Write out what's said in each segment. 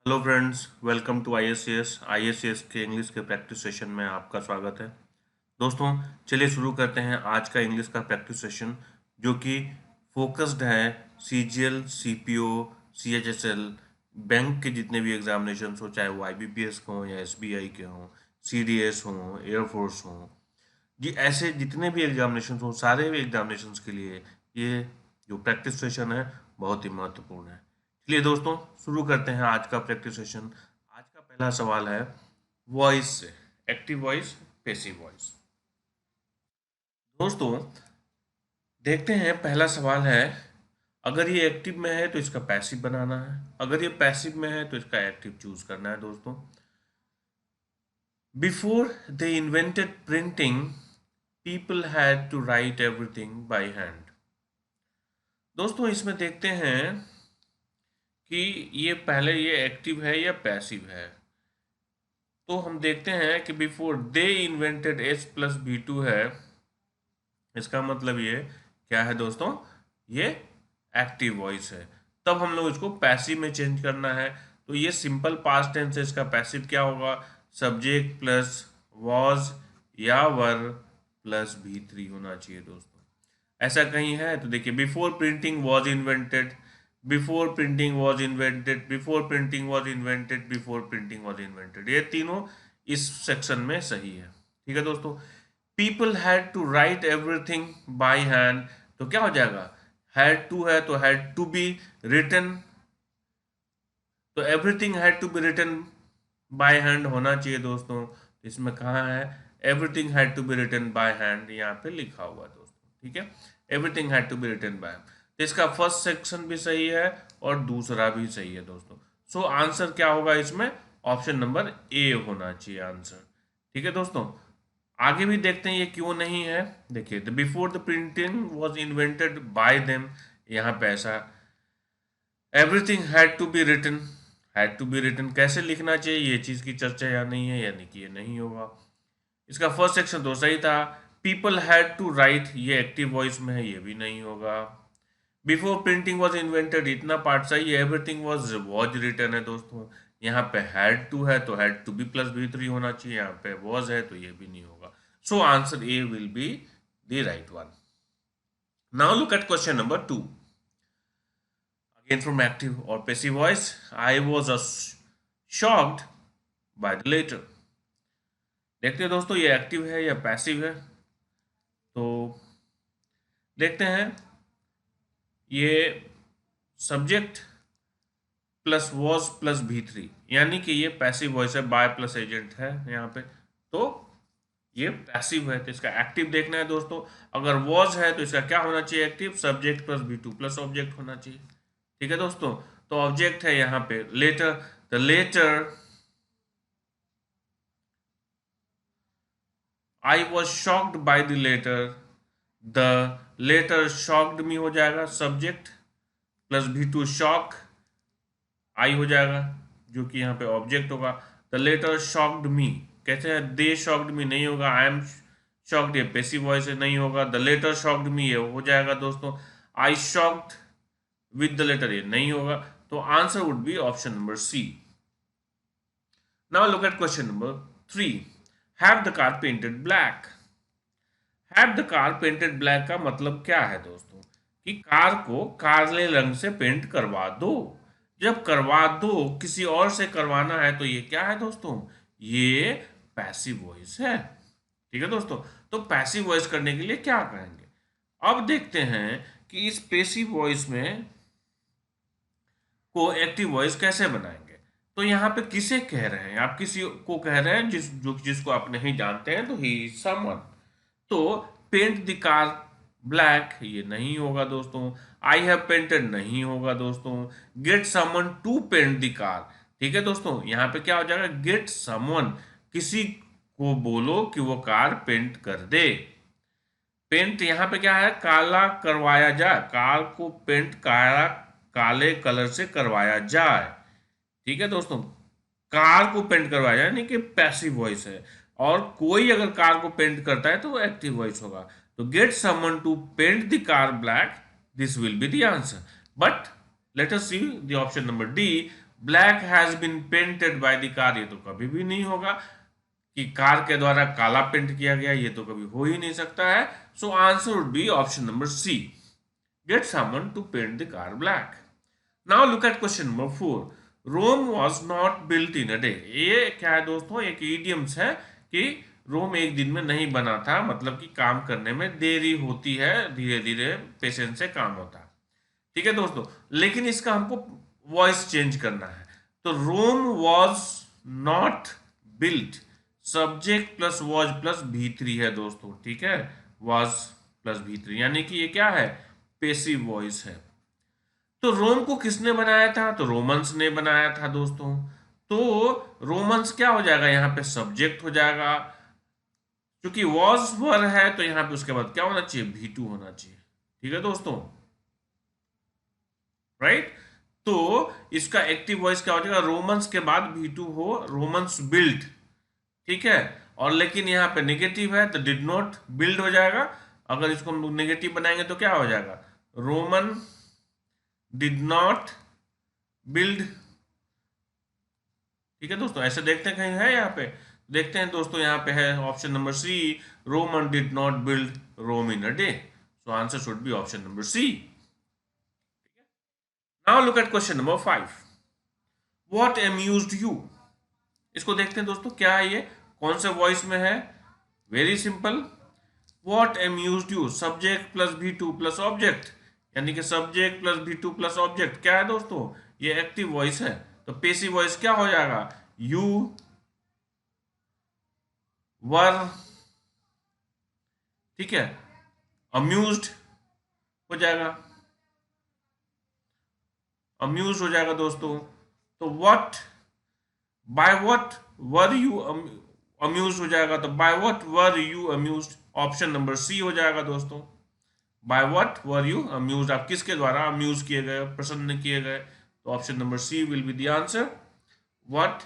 Hello friends, welcome to आईएससीएस के English के practice session में आपका स्वागत है। दोस्तों, चलिए शुरू करते हैं आज का इंग्लिश का प्रैक्टिस सेशन, जो कि फोकस्ड है सीजीएल, सीपीओ, सीएचएसएल, बैंक के जितने भी एग्जामिनेशन हो, चाहे वो आईबीपीएस के हों या एसबीआई के हों, सीडीएस हों, एयरफोर्स हों, जी ऐसे जितने भी एग्जामिनेशन हो, सारे एग्जामिनेशन के लिए ये जो प्रैक्टिस सेशन है बहुत ही महत्वपूर्ण है। चलिए दोस्तों, शुरू करते हैं आज का प्रैक्टिस सेशन। आज का पहला सवाल है वॉइस से, एक्टिव वॉइस, पैसिव वॉइस। दोस्तों, देखते हैं, पहला सवाल है, अगर ये एक्टिव में है तो इसका पैसिव बनाना है, अगर ये पैसिव में है तो इसका एक्टिव चूज करना है। दोस्तों, before they invented printing, people had to write everything by hand. दोस्तों, इसमें देखते हैं कि ये पहले ये एक्टिव है या पैसिव है। तो हम देखते हैं कि before they invented S plus V two है, इसका मतलब ये क्या है दोस्तों, ये एक्टिव वॉइस है। तब हम लोग इसको पैसिव में चेंज करना है। तो ये सिंपल पास्ट टेंस है, इसका पैसिव क्या होगा, सब्जेक्ट प्लस वॉज या वर प्लस बी थ्री होना चाहिए। दोस्तों, ऐसा कहीं है तो देखिए, before printing was invented, before printing was invented, before printing was invented, before printing was invented, ये तीनों इस सेक्शन में सही है। ठीक है दोस्तों, people had to write everything by hand, तो क्या हो जाएगा, हैड टू है तो हैड टू बी रिटन, तो everything had to be written by hand होना चाहिए। दोस्तों, इसमें कहाँ है, everything had to be written by hand, यहाँ पे लिखा हुआ है। दोस्तों, ठीक है, everything had to be written by, तो इसका फर्स्ट सेक्शन भी सही है और दूसरा भी सही है। दोस्तों, सो आंसर क्या होगा इसमें, ऑप्शन नंबर ए होना चाहिए आंसर। ठीक है दोस्तों, आगे भी देखते हैं ये क्यों नहीं है। देखिए, the before the printing was invented by them, यहाँ पे ऐसा, everything had to be written, had to be written कैसे लिखना चाहिए, ये चीज की चर्चा यहाँ नहीं है, यानी कि ये नहीं होगा। इसका फर्स्ट सेक्शन तो सही था, पीपल हैड टू राइट, ये एक्टिव वॉइस में है, ये भी नहीं होगा। बिफोर प्रिंटिंग वॉज इन्वेंटेड, इतना पार्ट सही है, एवरीथिंग वॉज रिटन है। दोस्तों, यहाँ पे हैड टू है तो had to be plus V three होना चाहिए, यहाँ पे वॉज है तो ये भी नहीं होगा। So answer A will be the right one. Now look at question number 2, again from active or passive voice. I was shocked by the letter. देखते हैं दोस्तों, ये एक्टिव है या पैसिव है। तो देखते हैं, ये सब्जेक्ट प्लस वॉज प्लस भी थ्री, यानी कि ये पैसिव वॉइस है, बाय प्लस एजेंट है यहाँ पे, तो ये पैसिव है। तो इसका एक्टिव देखना है दोस्तों। अगर वॉज है तो इसका क्या होना चाहिए, active, subject plus V two plus object होना चाहिए। ठीक है दोस्तों, तो ऑब्जेक्ट है यहाँ पे letter, the letter, I was shocked by the letter, the letter shocked me हो जाएगा, subject plus V two shock, I हो जाएगा जो कि यहाँ पे ऑब्जेक्ट होगा। द लेटर शॉक्ड मी, कहते हैं दे शॉक्ड मी नहीं होगा, आई एम शॉक्ड, ये पैसिव वॉइस नहीं होगा। द लेटर शॉक्ड मी ये हो जाएगा दोस्तों। I shocked with the letter, ये नहीं होगा। तो answer would be option number C. Now look at question number 3, have the car painted black. Have the car painted black का मतलब क्या है दोस्तों, कि कार को काले रंग से पेंट करवा दो। जब करवा दो, किसी और से करवाना है, तो ये क्या है दोस्तों, ये पैसिव वॉइस है। ठीक है दोस्तों, तो पैसिव वॉइस करने के लिए क्या करेंगे, अब देखते हैं कि इस पैसिव वॉइस में को एक्टिव वॉइस कैसे बनाएंगे। तो यहाँ पे किसे कह रहे हैं आप, किसी को कह रहे हैं जिसको आप नहीं जानते हैं, तो ही समवन। तो पेंट द कार ब्लैक, ये नहीं होगा दोस्तों। आई हैव पेंटेड नहीं होगा दोस्तों। Get someone to paint the car, ठीक है दोस्तों, यहाँ पे क्या हो जाएगा, गेट समवन, किसी को बोलो कि वो कार पेंट कर दे। पेंट यहाँ पे क्या है, काला करवाया जाए, कार को पेंट काले कलर से करवाया जाए। ठीक है दोस्तों, कार को पेंट करवाया जाए, यानी कि पैसिव वॉइस है। और कोई अगर कार को पेंट करता है तो वो एक्टिव वॉइस होगा। तो get someone to paint the car black, this will be the answer. But let us see the option number D, black has been painted by the car, ये तो कभी भी नहीं होगा कि कार के द्वारा काला पेंट किया गया, ये तो कभी हो ही नहीं सकता है। So answer would be option number C, get someone to paint the car black. Now look at question number 4, Rome was not built in a day. ये क्या है दोस्तों, एक इडियम्स है कि रोम एक दिन में नहीं बना था, मतलब कि काम करने में देरी होती है, धीरे धीरे पेशेंस से काम होता है। ठीक है दोस्तों, लेकिन इसका हमको वॉइस चेंज करना है। तो Rome was not built, subject plus was plus V3 है दोस्तों। ठीक है, वॉज प्लस V3 यानी कि ये क्या है, पेसिव वॉइस है। तो रोम को किसने बनाया था, तो रोमन्स ने बनाया था दोस्तों। तो रोमन्स क्या हो जाएगा, यहाँ पे सब्जेक्ट हो जाएगा, क्योंकि वॉज वर है तो यहाँ पे उसके बाद क्या होना चाहिए, V2 होना चाहिए। ठीक है दोस्तों, राइट। तो इसका एक्टिव वॉइस क्या हो जाएगा, रोमन्स के बाद V2 हो, रोमन्स बिल्ड। ठीक है, और लेकिन यहाँ पे नेगेटिव है तो डिड नॉट बिल्ड हो जाएगा। अगर इसको हम नेगेटिव बनाएंगे तो क्या हो जाएगा, रोमन डिड नॉट बिल्ड। ठीक है दोस्तों, ऐसे देखते हैं कहीं है यहाँ पे, देखते हैं दोस्तों, यहाँ पे है option number C, Roman did not build Rome in a day. So answer should be option number C. Now look at question number 5, what amused you. इसको देखते हैं दोस्तों, क्या है ये, कौन से वॉइस में है, very simple, what amused you, subject plus V2 plus object, यानी कि subject plus V2 plus object क्या है दोस्तों, ये एक्टिव वॉइस है। तो पेसिव वॉइस क्या हो जाएगा, यू वर, ठीक है, अम्यूज्ड हो जाएगा, अम्यूज हो जाएगा दोस्तों। तो what, by what were you amuse हो जाएगा, तो by what were you amused, option number C हो जाएगा दोस्तों। By what were you amused, आप किसके द्वारा अम्यूज किए गए, प्रसन्न किए गए, तो option number C will be the answer, what,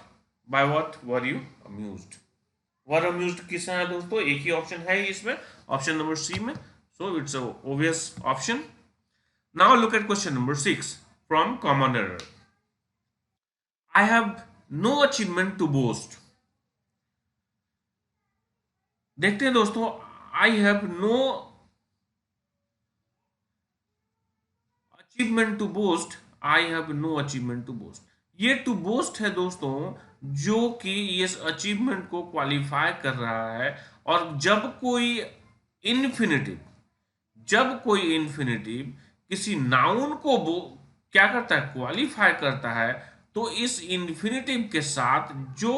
by what were you amused. Were amused किसका है दोस्तों, एक ही ऑप्शन है इसमें, ऑप्शन नंबर सी में, so it's a obvious option. Now look at question number 6 from common error, I have no achievement to boast. देखते हैं दोस्तों, I have no achievement to boast, I have no achievement to boast, ये to boast है दोस्तों, जो कि इस achievement को क्वालिफाई कर रहा है। और इन्फिनेटिव जब कोई इन्फिनेटिव किसी नाउन को क्या करता है, क्वालिफाई करता है, तो इस इन्फिनेटिव के साथ जो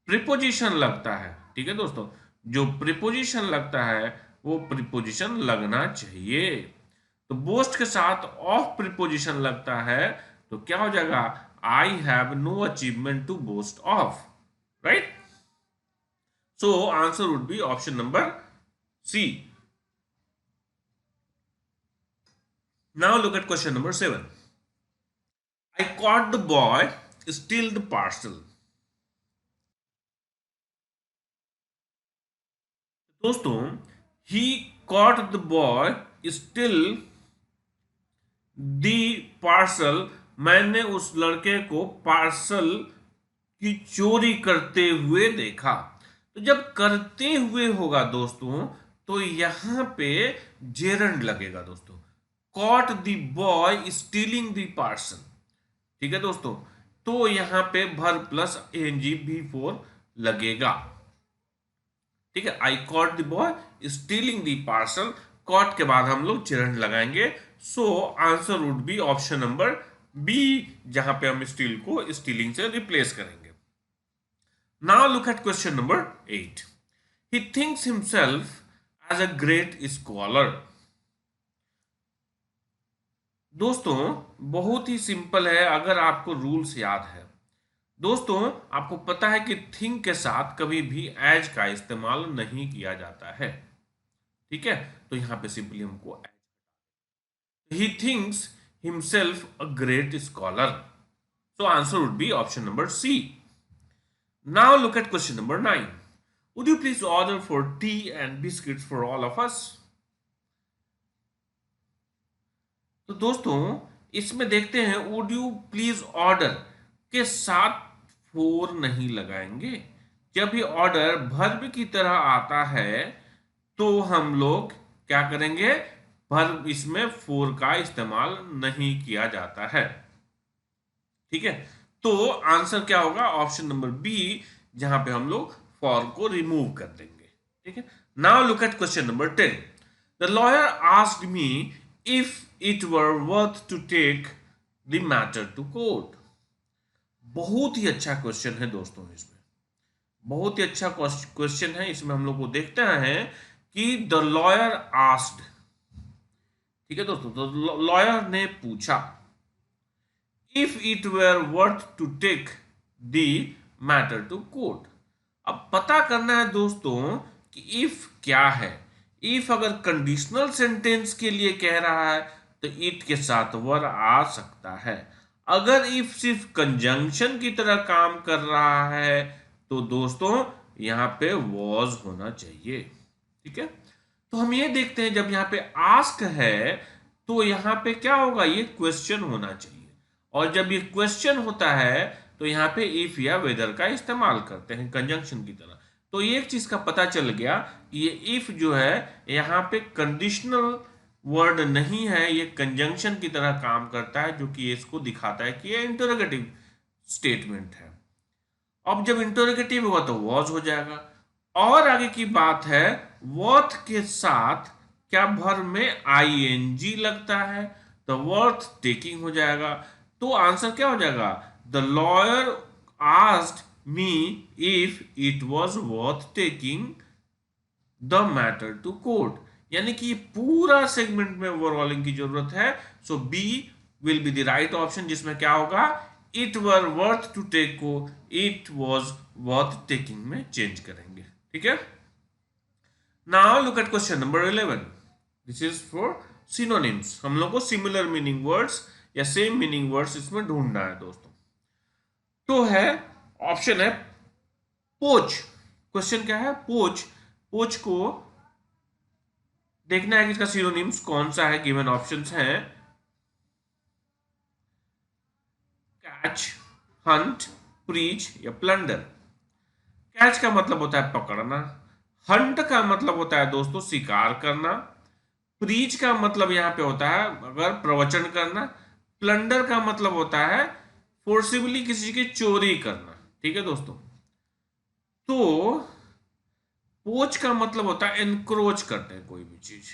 प्रिपोजिशन लगता है, ठीक है दोस्तों, जो प्रिपोजिशन लगता है वो प्रिपोजिशन लगना चाहिए। तो बोस्ट के साथ ऑफ प्रिपोजिशन लगता है, तो क्या हो जाएगा, I have no achievement to boast of, right. So answer would be option number C. Now look at question number 7. I caught the boy steal the parcel. दोस्तों, he caught the boy steal the parcel, मैंने उस लड़के को parcel की चोरी करते हुए देखा। तो जब करते हुए होगा दोस्तों, तो यहां पे जेरंड लगेगा दोस्तों, cot the boy stealing the parcel. ठीक है दोस्तों, तो यहां पे भर प्लस एनजी V4 लगेगा। ठीक है, I caught the boy stealing the parcel, caught के बाद हम लोग चिरंड लगाएंगे। So answer would be option number B, जहां पे हम स्टील को स्टीलिंग से रिप्लेस करेंगे। Now look at question number 8, he thinks himself as a great scholar. दोस्तों, बहुत ही सिंपल है, अगर आपको रूल्स याद है। दोस्तों, आपको पता है कि थिंक के साथ कभी भी एज का इस्तेमाल नहीं किया जाता है। ठीक है, तो यहां पे सिंपली हमको he thinks himself a great scholar, so answer would be option number C. Now look at question number 9, would you please order for tea and biscuits for all of us. तो दोस्तों, इसमें देखते हैं, would you please order, के साथ four नहीं लगाएंगे। जब ये ऑर्डर वर्ब की तरह आता है तो हम लोग क्या करेंगे, वर्ब इसमें फोर का इस्तेमाल नहीं किया जाता है। ठीक है, तो आंसर क्या होगा, ऑप्शन नंबर बी, जहां पे हम लोग फॉर को रिमूव कर देंगे। ठीक है, now look at question number 10। The lawyer asked me if it were worth to take the matter to court. बहुत ही अच्छा क्वेश्चन है दोस्तों, इसमें बहुत ही अच्छा क्वेश्चन है। इसमें हम लोग को देखते हैं कि द लॉयर आस्क्ड, ठीक है दोस्तों, तो लॉयर ने पूछा, if it were worth to take the matter to court. अब पता करना है दोस्तों कि इफ क्या है। इफ अगर कंडीशनल सेंटेंस के लिए कह रहा है तो इट के साथ वर आ सकता है। अगर इफ सिर्फ कंजंक्शन की तरह काम कर रहा है तो दोस्तों यहां पे वॉज होना चाहिए। ठीक है, तो हम ये देखते हैं जब यहाँ पे आस्क है तो यहाँ पे क्या होगा, ये क्वेश्चन होना चाहिए। और जब ये क्वेश्चन होता है तो यहाँ पे इफ या वेदर का इस्तेमाल करते हैं कंजंक्शन की तरह। तो ये एक चीज का पता चल गया कि ये इफ जो है यहाँ पे कंडीशनल वर्ड नहीं है, ये कंजंक्शन की तरह काम करता है, जो कि इसको दिखाता है कि ये इंटरोगेटिव स्टेटमेंट है। अब जब इंटरोगेटिव होगा तो वॉज हो जाएगा। और आगे की बात है, वर्थ के साथ क्या वर्ब में आईएनजी लगता है तो वर्थ टेकिंग हो जाएगा। तो आंसर क्या हो जाएगा, the lawyer asked me if it was worth taking the matter to court. यानी कि पूरा सेगमेंट में ओवरऑलिंग की जरूरत है। So B will be the right option, जिसमें क्या होगा, it were worth to take को इट वाज वर्थ टेकिंग में चेंज करेंगे। ठीक है, now look at question number 11। This is for synonyms. हम लोग को सिमिलर मीनिंग वर्ड्स या सेम मीनिंग वर्ड्स इसमें ढूंढना है दोस्तों। तो है ऑप्शन है पोच। क्वेश्चन क्या है, पोच। पोच को देखना है कि इसका सिनोनिम्स कौन सा है। गिवन ऑप्शंस हैं कैच, हंट, प्रीच या प्लंडर। कैच का मतलब होता है पकड़ना, हंट का मतलब होता है दोस्तों शिकार करना, प्रीच का मतलब यहां पे होता है अगर प्रवचन करना, प्लंडर का मतलब होता है फोर्सिबली किसी की चोरी करना। ठीक है दोस्तों, तो पोच का मतलब होता है एनक्रोच करते हैं कोई भी चीज,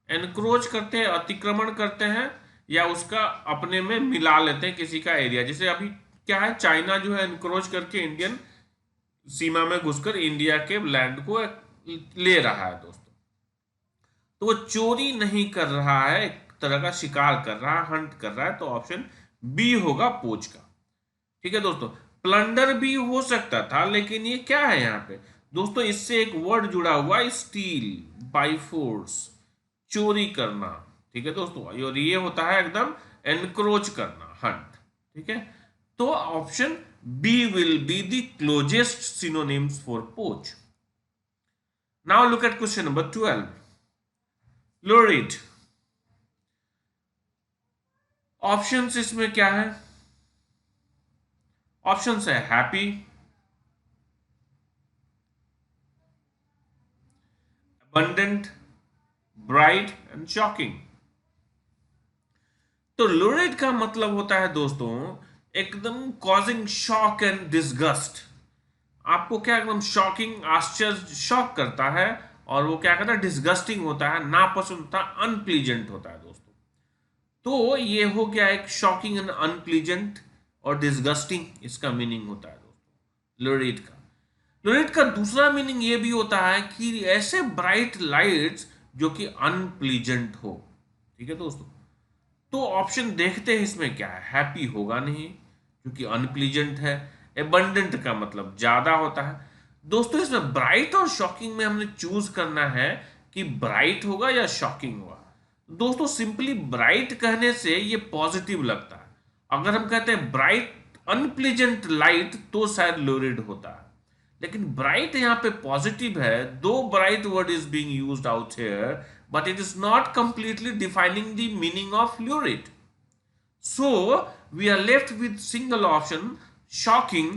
एनक्रोच करते हैं, अतिक्रमण करते हैं या उसका अपने में मिला लेते हैं किसी का एरिया। जैसे अभी क्या है, चाइना जो है एनक्रोच करके इंडियन सीमा में घुसकर इंडिया के लैंड को ले रहा है दोस्तों। तो वो चोरी नहीं कर रहा है, एक तरह का शिकार कर रहा है, हंट कर रहा है। तो ऑप्शन बी होगा पोच का। ठीक है दोस्तों, प्लंडर भी हो सकता था, लेकिन ये क्या है यहाँ पे दोस्तों, इससे एक वर्ड जुड़ा हुआ, स्टील, बाई फोर्स, चोरी करना। ठीक है दोस्तों, और ये होता है एकदम एनक्रोच करना, हंट। ठीक है, तो option B will be the closest synonyms for poach. Now look at question number 12। Lurid. Options इसमें क्या है, ऑप्शंस है happy, abundant, bright and shocking. तो lurid का मतलब होता है दोस्तों एकदम कॉजिंग शॉक एंड डिसगस्ट। आपको क्या एकदम शॉकिंग, आश्चर्य, शॉक करता है, और वो क्या करता है, डिसगस्टिंग होता है, नापसंद होता है, अनप्लीजेंट होता है दोस्तों। तो ये हो गया एक शॉकिंग एंड अनप्लीजेंट और डिसगस्टिंग, इसका मीनिंग होता है दोस्तों lurid का। lurid का दूसरा मीनिंग ये भी होता है कि ऐसे ब्राइट लाइट्स जो कि अनप्लीजेंट हो। ठीक है दोस्तों, तो ऑप्शन देखते हैं इसमें क्या है, हैप्पी होगा नहीं क्योंकि अनप्लीजेंट है। एबंडेंट का मतलब ज्यादा होता है। दोस्तों इसमें ब्राइट और शॉकिंग में हमने चूज करना है कि ब्राइट होगा या शॉकिंग होगा। दोस्तों सिंपली ब्राइट कहने से ये पॉजिटिव लगता है। अगर हम कहते हैं ब्राइट अनप्लीजेंट लाइट तो शायद लोरिड होता है, लेकिन ब्राइट यहाँ पे पॉजिटिव है। दो bright word is being used out here, but it is not completely defining the meaning of lurid. So we are left with single option shocking,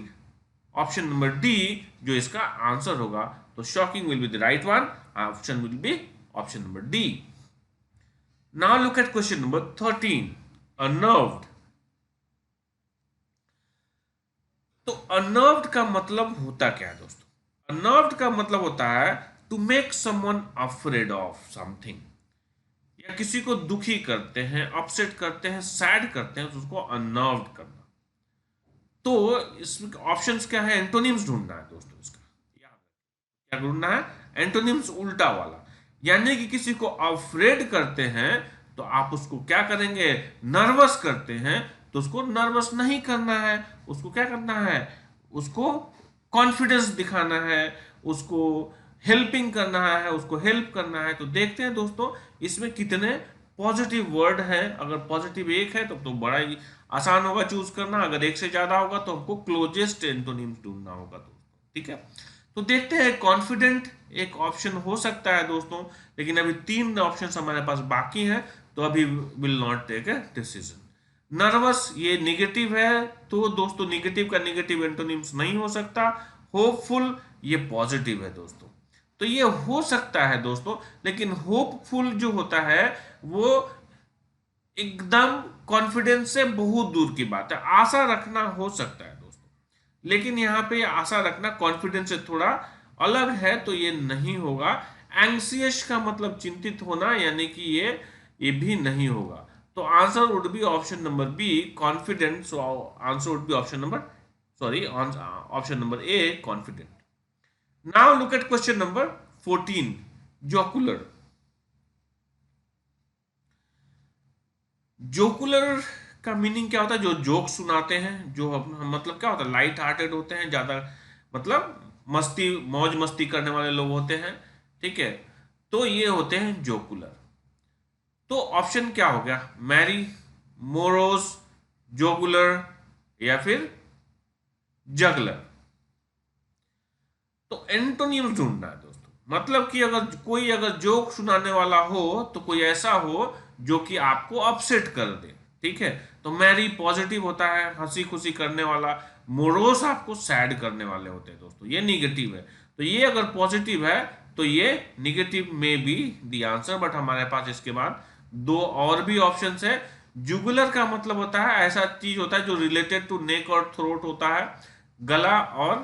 option number D जो इसका आंसर होगा। तो shocking will be the right one, option will be option number D. Now look at question number 13, unnerved. तो unnerved का मतलब होता क्या है दोस्तों? अनर्व्ड का मतलब होता है to make someone afraid of something, या किसी को दुखी करते हैं, अपसेट करते हैं, सैड करते हैं, तो उसको अनर्व्ड करना। तो इसमें ऑप्शंस क्या है? एंटोनिम्स ढूंढना है दोस्तों इसका। क्या ढूंढना है? एंटोनिम्स उल्टा वाला। यानी कि किसी को अफ्रेड करते हैं तो आप उसको क्या करेंगे? नर्वस करते हैं तो उसको नर्वस नहीं करना है, उसको क्या करना है? उसको कॉन्फिडेंस दिखाना है, उसको हेल्पिंग करना है, उसको हेल्प करना है। तो देखते हैं दोस्तों इसमें कितने पॉजिटिव वर्ड है। अगर पॉजिटिव एक है तो बड़ा ही आसान होगा चूज करना, अगर एक से ज्यादा होगा तो हमको क्लोजेस्ट एंटोनिम्स ढूंढना होगा दोस्तों। ठीक है, तो देखते हैं। कॉन्फिडेंट एक ऑप्शन हो सकता है दोस्तों, लेकिन अभी 3 ऑप्शन हमारे पास बाकी हैं, तो अभी will not take a decision. Nervous ये निगेटिव है, तो दोस्तों निगेटिव का निगेटिव एंटोनिम्स नहीं हो सकता। होपफुल ये पॉजिटिव है दोस्तों, तो ये हो सकता है दोस्तों, लेकिन होपफुल जो होता है वो एकदम कॉन्फिडेंस से बहुत दूर की बात है। आशा रखना हो सकता है दोस्तों, लेकिन यहाँ पे आशा रखना कॉन्फिडेंस से थोड़ा अलग है, तो ये नहीं होगा। एंग्सियस का मतलब चिंतित होना, यानी कि ये भी नहीं होगा। तो answer would be option number B, confident. So answer would be option number, sorry, option number A, confident. Now look at question number 14, jocular. Jocular का मीनिंग क्या होता है? जो जोक सुनाते हैं, जो मतलब क्या होता है? लाइट हार्टेड होते हैं, ज्यादा मतलब मस्ती मौज मस्ती करने वाले लोग होते हैं। ठीक है, तो ये होते हैं जोकुलर। तो ऑप्शन क्या हो गया? मैरी, मोरोस, जोकुलर या फिर जगलर। तो एंटोनियम ढूंढना है दोस्तों, मतलब कि अगर जोक सुनाने वाला हो तो कोई ऐसा हो जो कि आपको अपसेट कर दे। ठीक है, तो मैरी पॉजिटिव होता है, हंसी खुशी करने वाला। मोरोस आपको सैड करने वाले होते हैं दोस्तों, ये निगेटिव है। तो ये अगर पॉजिटिव है तो ये निगेटिव में बी द आंसर, बट हमारे पास इसके बाद 2 और भी ऑप्शन है। जुगुलर का मतलब होता है ऐसा चीज होता है जो रिलेटेड टू नेक और थ्रोट होता है, गला और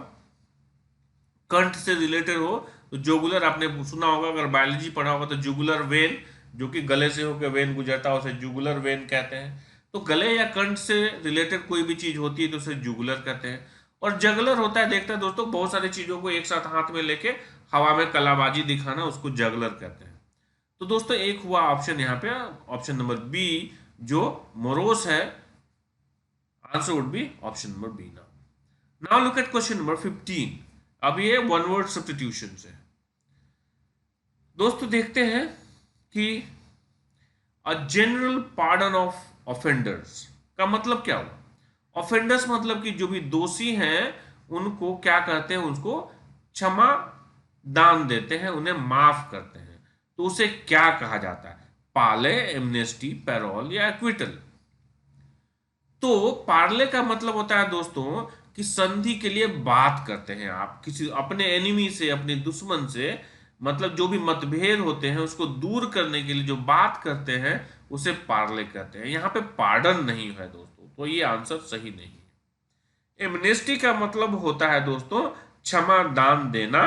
कंठ से रिलेटेड हो। तो जुगुलर आपने सुना होगा, अगर बायोलॉजी पढ़ा होगा, तो जुगुलर वेन जो कि गले से होकर वेन गुजरता है उसे जुगुलर वेन कहते हैं। तो गले या कंठ से रिलेटेड कोई भी चीज होती है तो उसे जुगुलर कहते हैं। और जगलर होता है, देखते हैं दोस्तों, बहुत सारी चीजों को एक साथ हाथ में लेके हवा में कलाबाजी दिखाना, उसको जगलर कहते हैं। तो दोस्तों एक हुआ ऑप्शन यहाँ पे, ऑप्शन नंबर बी जो मोरोस है। Answer would be option number B. Now look at question number 15। अब ये वन वर्ड सब्स्टिट्यूशन है दोस्तों। देखते हैं कि a general pardon of offenders का मतलब क्या हुआ? ऑफेंडर्स मतलब कि जो भी दोषी हैं उनको क्या कहते हैं? उसको क्षमा दान देते हैं, उन्हें माफ करते हैं। तो उसे क्या कहा जाता है? पाले, एमनेस्टी, पैरोल या एक्विटल। तो पार्ले का मतलब होता है दोस्तों कि संधि के लिए बात करते हैं आप किसी अपने एनिमी से, अपने दुश्मन से, मतलब जो भी मतभेद होते हैं उसको दूर करने के लिए जो बात करते हैं उसे पार्ले कहते हैं। यहां पे पार्डन नहीं है दोस्तों, तो ये आंसर सही नहीं है। एमनेस्टी का मतलब होता है दोस्तों क्षमा दान देना,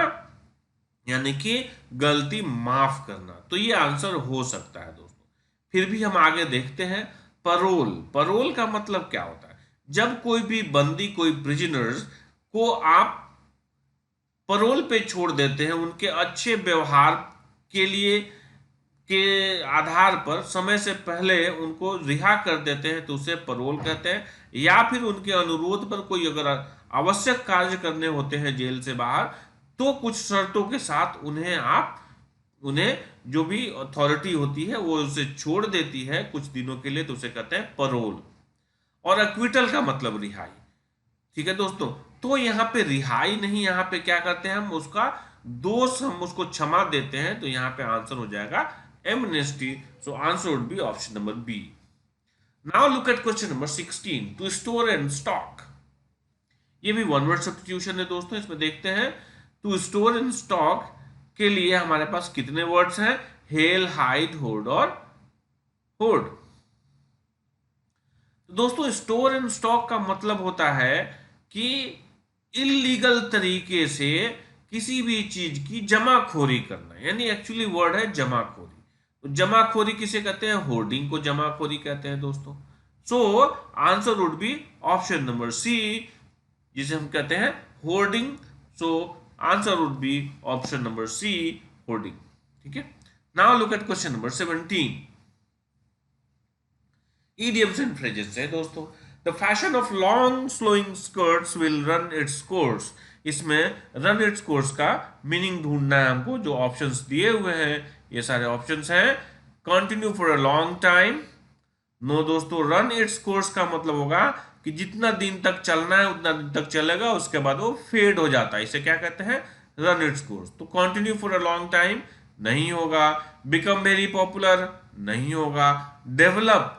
यानी कि गलती माफ करना। तो ये आंसर हो सकता है दोस्तों। फिर भी हम आगे देखते हैं। परोल, परोल का मतलब क्या होता है? जब कोई भी बंदी, कोई प्रिजनर्स को आप परोल पे छोड़ देते हैं, उनके अच्छे व्यवहार के लिए के आधार पर समय से पहले उनको रिहा कर देते हैं, तो उसे परोल कहते हैं। या फिर उनके अनुरोध पर कोई अगर आवश्यक कार्य करने होते हैं जेल से बाहर, तो कुछ शर्तों के साथ उन्हें जो भी अथॉरिटी होती है वो उसे छोड़ देती है कुछ दिनों के लिए, तो उसे कहते हैं परोल। और एक्विटल का मतलब रिहाई। ठीक है दोस्तों, तो यहाँ पे रिहाई नहीं, यहाँ पे क्या करते हैं? हम उसका दोष, हम उसको क्षमा देते हैं। तो यहाँ पे आंसर हो जाएगा amnesty. So answer would be option number B. Now look at question number 16, to store and stock. ये भी वन वर्ड सब्स्टिट्यूशन है दोस्तों। इसमें देखते हैं टू स्टोर एंड स्टॉक के लिए हमारे पास कितने वर्ड्स हैं, हेल, हाइड, होल्ड और होल्ड। तो दोस्तों स्टोर एंड स्टॉक का मतलब होता है कि इलीगल तरीके से किसी भी चीज की जमाखोरी करना, यानी एक्चुअली वर्ड है जमाखोरी। तो जमाखोरी किसे कहते हैं, होर्डिंग को जमाखोरी कहते हैं दोस्तों। So answer would be option number C, जिसे हम कहते हैं hoarding. So answer would be option number C, hoarding. ठीक है। Now look at question number 17, idioms and phrases है दोस्तों। The fashion of long flowing skirts will run it's course. इसमें run its course का मीनिंग ढूंढना है हमको। जो ऑप्शंस दिए हुए हैं ये सारे ऑप्शंस हैं। Continue for a long time, no दोस्तों। रन इट्स कोर्स का मतलब होगा कि जितना दिन तक चलना है उतना दिन तक चलेगा, उसके बाद वो फेड हो जाता है। इसे क्या कहते हैं, रन इट्स कोर्स। तो continue for a long time नहीं होगा। बिकम वेरी पॉपुलर नहीं होगा। Develop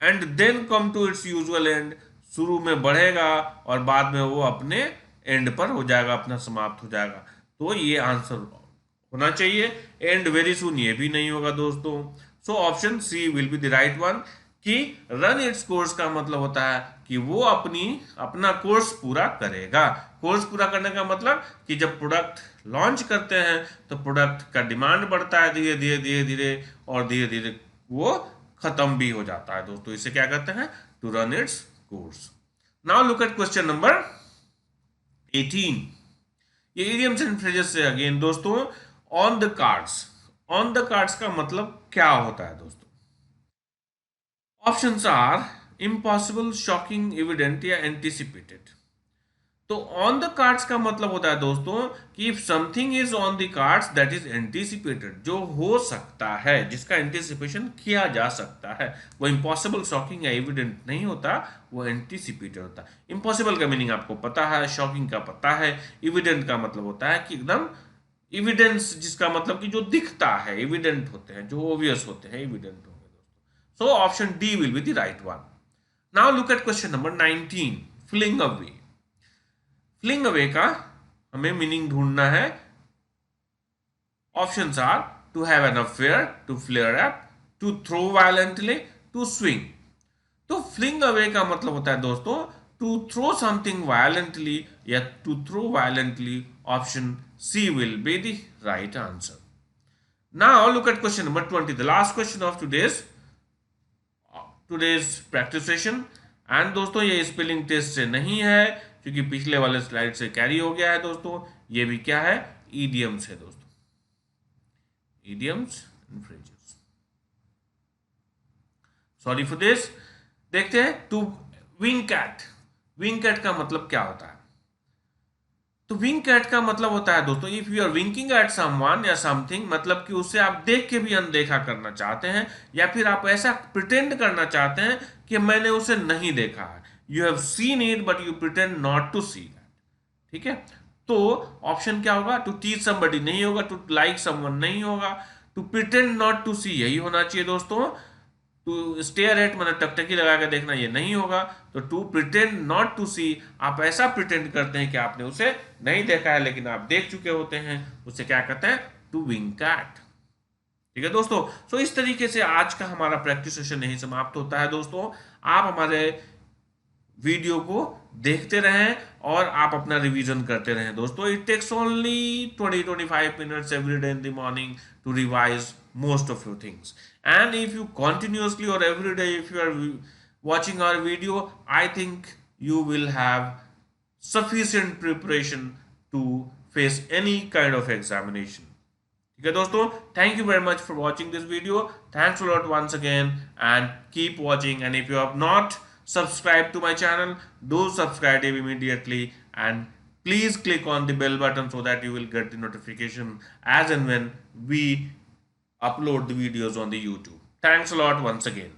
and then come to its usual end, शुरू में बढ़ेगा और बाद में वो अपने एंड पर हो जाएगा, अपना समाप्त हो जाएगा। तो ये आंसर होना चाहिए। एंड वेरी सुन ये भी नहीं होगा दोस्तों। So option C will be the right one, कि रन इट्स कोर्स का मतलब होता है कि वो अपना कोर्स पूरा करेगा। कोर्स पूरा करने का मतलब कि जब प्रोडक्ट लॉन्च करते हैं तो प्रोडक्ट का डिमांड बढ़ता है धीरे धीरे धीरे धीरे, और धीरे धीरे वो खत्म भी हो जाता है दोस्तों। इसे क्या कहते हैं, to run it's course. Now look at question number 18, ये इडियम्स एंड फ्रेजेस से अगेन दोस्तों। On the cards, on the cards का मतलब क्या होता है दोस्तों। Options are impossible, shocking, evident या एंटिसिपेटेड। तो ऑन द कार्ड्स का मतलब होता है दोस्तों कि if something is on the cards that is anticipated, जो हो सकता है, जिसका एंटिसिपेशन किया जा सकता है। वो इम्पॉसिबल, शॉकिंग या एविडेंट नहीं होता, वो एंटिसिपेटेड होता है। इम्पॉसिबल का मीनिंग आपको पता है, शॉकिंग का पता है, एविडेंट का मतलब होता है कि एकदम एविडेंस, जिसका मतलब कि जो दिखता है, एविडेंट होते हैं, जो ऑब्वियस होते हैं, एविडेंट होंगे दोस्तों। So option D will be the right one. Now look at question number 19, fling away. Fling away का हमें मीनिंग ढूंढना है। Options are to have an affair, to flare up, to throw violently, to swing. तो fling away का मतलब होता है दोस्तों टू थ्रो समथिंग वायलेंटली या to throw violently. Option C will be the right answer. Now look at question number 20, the last question of today's practice session. And दोस्तों ये spelling test से नहीं है, क्योंकि पिछले वाले स्लाइड से कैरी हो गया है दोस्तों। ये भी क्या है, ईडियम्स है दोस्तों, idioms and phrases. Sorry for this. देखते हैं to wink at. Wink at का मतलब क्या होता है। तो विंक एट का मतलब होता है दोस्तों if you are winking at someone या समथिंग, मतलब कि उसे आप देख के भी अनदेखा करना चाहते हैं, या फिर आप ऐसा प्रिटेंड करना चाहते हैं कि मैंने उसे नहीं देखा है। You have seen it but you pretend not to see that. ठीक है। तो ऑप्शन क्या होगा, टू टीच समबडी नहीं होगा, टू लाइक समवन नहीं होगा, टू प्रिटेंड नॉट टू सी यही होना चाहिए दोस्तों। टू स्टेयर एट मतलब टकटकी लगा के देखना ये नहीं होगा। तो टू प्रिटेंड नॉट टू सी, आप ऐसा प्रिटेंड करते हैं कि आपने उसे नहीं देखा है लेकिन आप देख चुके होते हैं, उसे क्या कहते हैं, टू विंक एट। ठीक है दोस्तों। सो इस तरीके से आज का हमारा प्रैक्टिस सेशन यही समाप्त होता है दोस्तों। आप हमारे वीडियो को देखते रहें और आप अपना रिवीजन करते रहें दोस्तों। It takes only 20-25 minutes every day in the morning to revise most of your things. And if you continuously or every day if you are watching our video, I think you will have sufficient preparation to face any kind of examination. ठीक है दोस्तों, thank you very much for watching this video. Thanks a lot once again and keep watching. And if you have not subscribed to my channel, do subscribe immediately and please click on the bell button so that you will get the notification as and when we upload the videos on the YouTube. Thanks a lot once again.